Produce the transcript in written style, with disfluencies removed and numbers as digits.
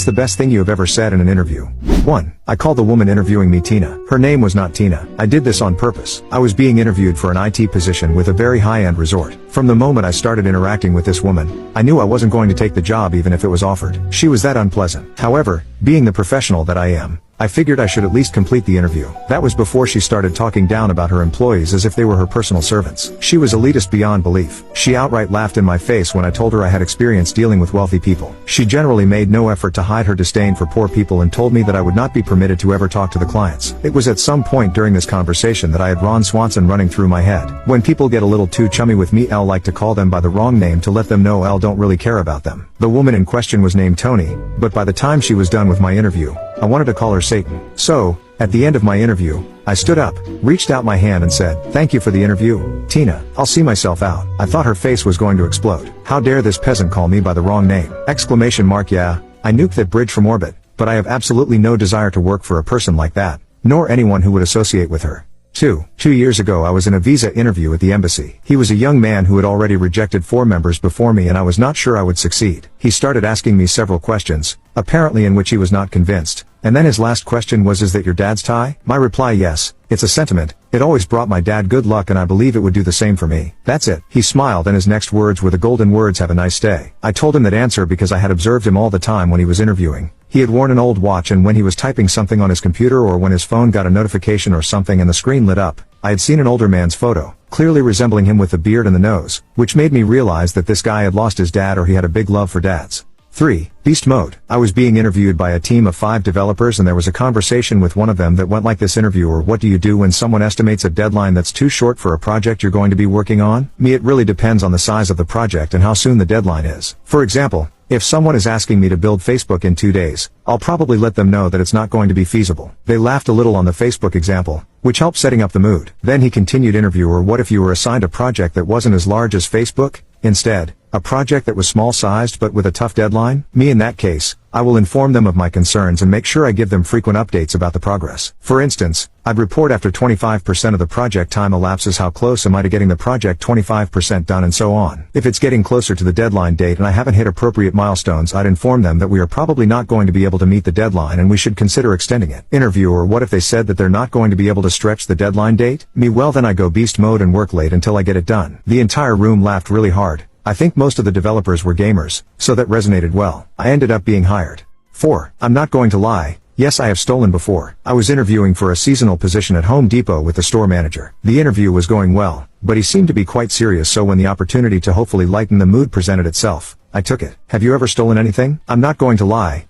the best thing you have ever said in an interview? 1. I called the woman interviewing me Tina. Her name was not Tina. I did this on purpose. I was being interviewed for an IT position with a very high-end resort. From the moment I started interacting with this woman, I knew I wasn't going to take the job even if it was offered. She was that unpleasant. However, being the professional that I am, I figured I should at least complete the interview. That was before she started talking down about her employees as if they were her personal servants. She was elitist beyond belief. She outright laughed in my face when I told her I had experience dealing with wealthy people. She generally made no effort to hide her disdain for poor people and told me that I would not be permitted to ever talk to the clients. It was at some point during this conversation that I had Ron Swanson running through my head. When people get a little too chummy with me, I'll like to call them by the wrong name to let them know I don't really care about them. The woman in question was named Tony, but by the time she was done with my interview, I wanted to call her Satan. So, at the end of my interview, I stood up, reached out my hand and said, "Thank you for the interview, Tina. I'll see myself out." I thought her face was going to explode. How dare this peasant call me by the wrong name? Exclamation mark. Yeah, I nuked that bridge from orbit, but I have absolutely no desire to work for a person like that, nor anyone who would associate with her. 2 years ago I was in a visa interview at the embassy. He was a young man who had already rejected 4 members before me and I was not sure I would succeed. He started asking me several questions, apparently in which he was not convinced, and then his last question was, "Is that your dad's tie?" My reply: "Yes, it's a sentiment. It always brought my dad good luck and I believe it would do the same for me. That's it." He smiled and his next words were the golden words, "Have a nice day." I told him that answer because I had observed him all the time when he was interviewing. He had worn an old watch and when he was typing something on his computer or when his phone got a notification or something and the screen lit up, I had seen an older man's photo, clearly resembling him with the beard and the nose, which made me realize that this guy had lost his dad or he had a big love for dads. 3. Beast mode. I was being interviewed by a team of 5 developers and there was a conversation with one of them that went like this: "Interviewer, what do you do when someone estimates a deadline that's too short for a project you're going to be working on?" Me: "It really depends on the size of the project and how soon the deadline is. For example, if someone is asking me to build Facebook in 2 days, I'll probably let them know that it's not going to be feasible." They laughed a little on the Facebook example, which helped setting up the mood. Then he continued: "Interviewer, what if you were assigned a project that wasn't as large as Facebook? Instead, a project that was small-sized but with a tough deadline?" Me: "In that case, I will inform them of my concerns and make sure I give them frequent updates about the progress. For instance, I'd report after 25% of the project time elapses how close am I to getting the project 25% done and so on. If it's getting closer to the deadline date and I haven't hit appropriate milestones, I'd inform them that we are probably not going to be able to meet the deadline and we should consider extending it." Interviewer: "What if they said that they're not going to be able to stretch the deadline date?" Me: "Well then I go beast mode and work late until I get it done." The entire room laughed really hard. I think most of the developers were gamers, so that resonated well. I ended up being hired. 4. I'm not going to lie. Yes, I have stolen before. I was interviewing for a seasonal position at Home Depot with the store manager. The interview was going well, but he seemed to be quite serious, so when the opportunity to hopefully lighten the mood presented itself, I took it. "Have you ever stolen anything?" "I'm not going to lie.